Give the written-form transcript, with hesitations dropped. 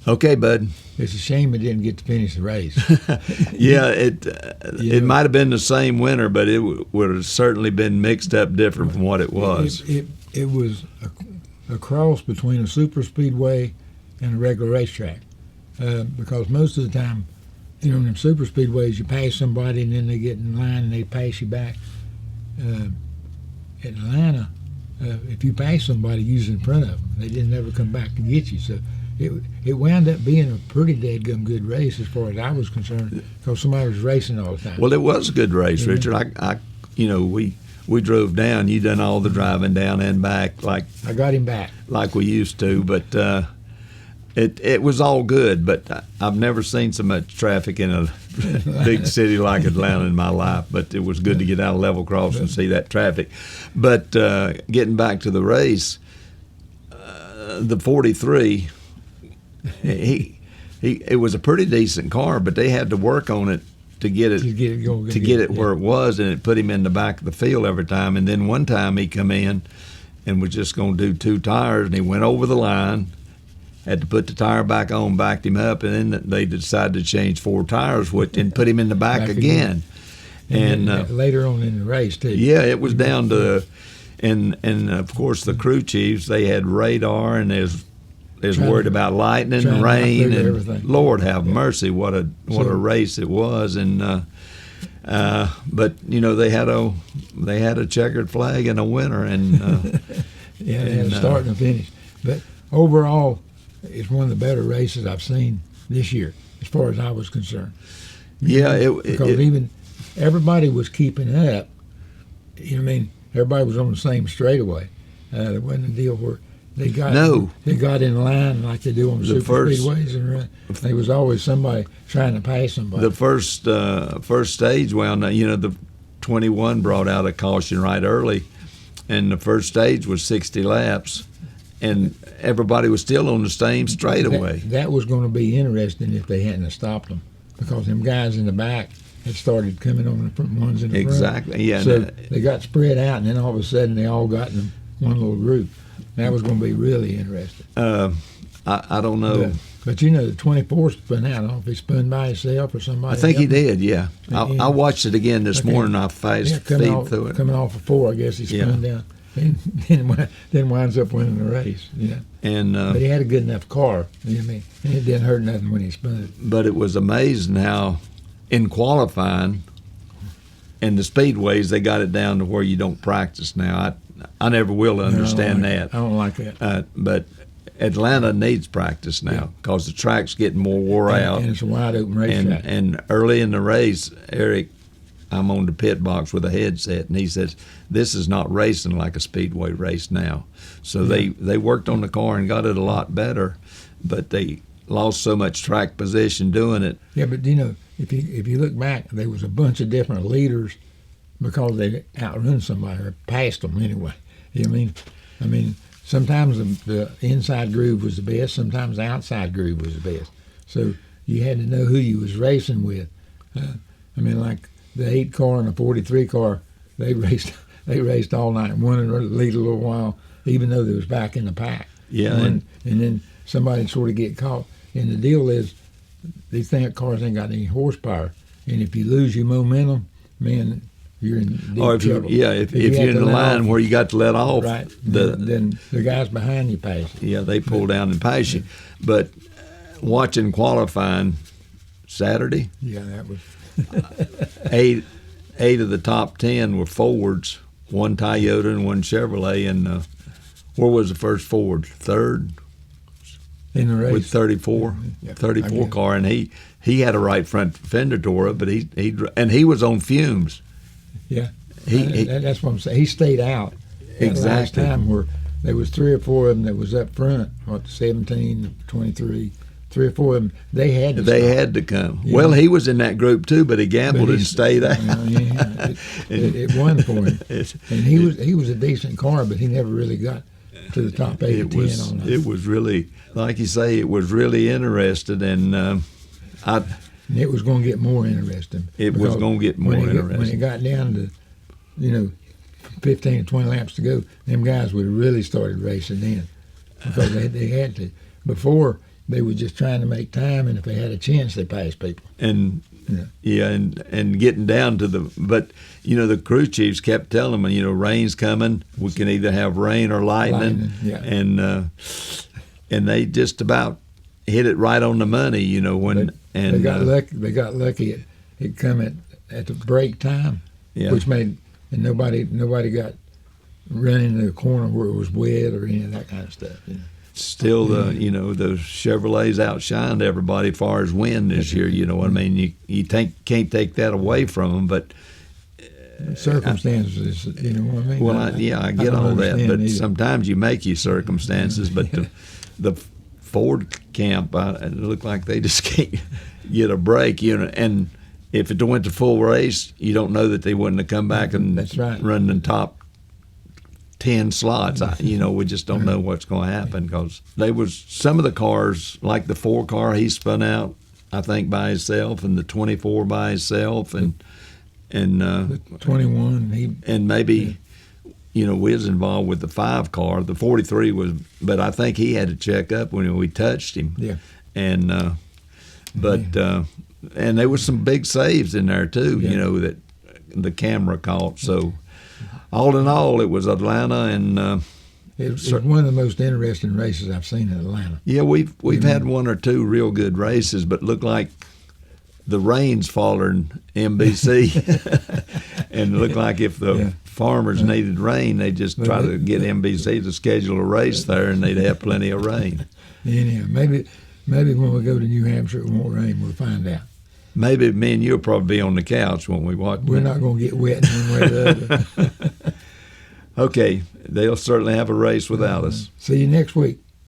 Okay, bud. It's a shame it didn't get to finish the race. Yeah, it might have been the same winner, but it would have certainly been mixed up different from what it was. It was a cross between a super speedway and a regular racetrack, because most of the time, you know, in them super speedways, you pass somebody and then they get in line and they pass you back. In Atlanta, if you pass somebody, you was in front of them. They didn't ever come back to get you. So it wound up being a pretty dadgum good race as far as I was concerned, because somebody was racing all the time. Well, it was a good race, Richard. I we drove down. You done all the driving down and back, like I got him back like we used to, but it was all good. But I've never seen so much traffic in a big city like Atlanta in my life. But it was good to get out of level cross and see that traffic. But getting back to the race, the 43. It was a pretty decent car, but they had to work on it to get it where it was, and it put him in the back of the field every time. And then one time he come in and was just going to do 2 tires, and he went over the line, had to put the tire back on, backed him up, and then they decided to change 4 tires and put him in the back again. And later on in the race too. Yeah, it was down to, and of course the crew chiefs, they had radar, and there's worried about lightning and rain, and everything. Lord have mercy, what a race it was. And but you know, they had a checkered flag and a winner, and yeah, they had a start and a finish. But overall, it's one of the better races I've seen this year, as far as I was concerned. Yeah, because even everybody was keeping up. You know what I mean? Everybody was on the same straightaway. There wasn't a deal where they got in line like they do on the super speedways, and there was always somebody trying to pass somebody. The first stage, the 21 brought out a caution right early, and the first stage was 60 laps, and everybody was still on the same straightaway. That was going to be interesting if they hadn't stopped them, because them guys in the back had started coming on the front ones in the front. Exactly, yeah. So they got spread out, and then all of a sudden they all got in one little group. That was going to be really interesting. I don't know. But you know, the 24 spun out. I don't know if he spun by himself or somebody. I think he did, yeah. I watched it again this morning. I fast feed through it. Coming off of 4, I guess he spun down. Then winds up winning the race, you know. And but he had a good enough car, you know what I mean? And it didn't hurt nothing when he spun it. But it was amazing how in qualifying in the speedways they got it down to where you don't practice now. I never will understand that. I don't like that. But Atlanta needs practice now because the track's getting more wore out. And it's a wide open racetrack. And early in the race, Eric, I'm on the pit box with a headset, and he says, this is not racing like a speedway race now. So they worked on the car and got it a lot better, but they lost so much track position doing it. Yeah, but you know, if you look back, there was a bunch of different leaders because they outrun somebody or passed them anyway. You know what I mean? I mean, sometimes the inside groove was the best, sometimes the outside groove was the best. So you had to know who you was racing with. I mean, like the 8 car and the 43 car, they raced all night. One in the lead a little while, even though they was back in the pack. Yeah. And then somebody sort of get caught. And the deal is, these cars ain't got any horsepower. And if you lose your momentum, man, you're in deep trouble. If you're in the line where you got to let off, right, then the guys behind you pass. Yeah, they pull down and pass you. But watching qualifying Saturday, that was 8 of the top 10 were Fords, 1 Toyota and 1 Chevrolet. And where was the first Ford? Third in the race with 34 car, and he had a right front fender tore up, but he was on fumes. Yeah, that's what I'm saying. He stayed out. Exactly. Last time where there was 3 or 4 of them that was up front, 17, 23, 3 or 4 of them. They had to come. Yeah. Well, he was in that group too, but he gambled and stayed out. It won for him. And he was a decent car, but he never really got to the top 8 or 10 on that. It was really, like you say, it was really interesting, and it was going to get more interesting. It was going to get more interesting. When it got down to, 15 or 20 laps to go, them guys would have really started racing then because they had to. Before, they were just trying to make time, and if they had a chance, they passed people. And and getting down to but the crew chiefs kept telling them, rain's coming. We can either have rain or lightning. And they just about hit it right on the money. They got lucky. They got lucky. It come at the break time, which made and nobody got running in the corner where it was wet or any of that kind of stuff. Still, the Chevrolets outshined everybody as far as wind this year. You know what I mean? You can't take that away from them, but circumstances. You know what I mean? Well, I get all that, but either. Sometimes you make your circumstances. But the Ford camp, it looked like they just can't get a break. And if it went to full race, you don't know that they wouldn't have come back and run the top 10 slots. We just don't know what's going to happen, because they was some of the cars, like the 4 car, he spun out, I think, by himself, and the 24 by himself, and the 21 and maybe we was involved with the 5 car. The 43 was, but I think he had to check up when we touched him. And and there was some big saves in there too. That the camera caught. So all in all, it was Atlanta, and it's one of the most interesting races I've seen in Atlanta. Yeah, we've had 1 or 2 real good races, but looked like the rain's fallen NBC, and it looked like if the farmers needed rain, they just try to get NBC to schedule a race there, and they'd have plenty of rain. Anyhow, maybe when we go to New Hampshire, it won't rain. We'll find out. Maybe me and you'll probably be on the couch when we watch. We're not going to get wet one way or the other. Okay, they'll certainly have a race without us. See you next week.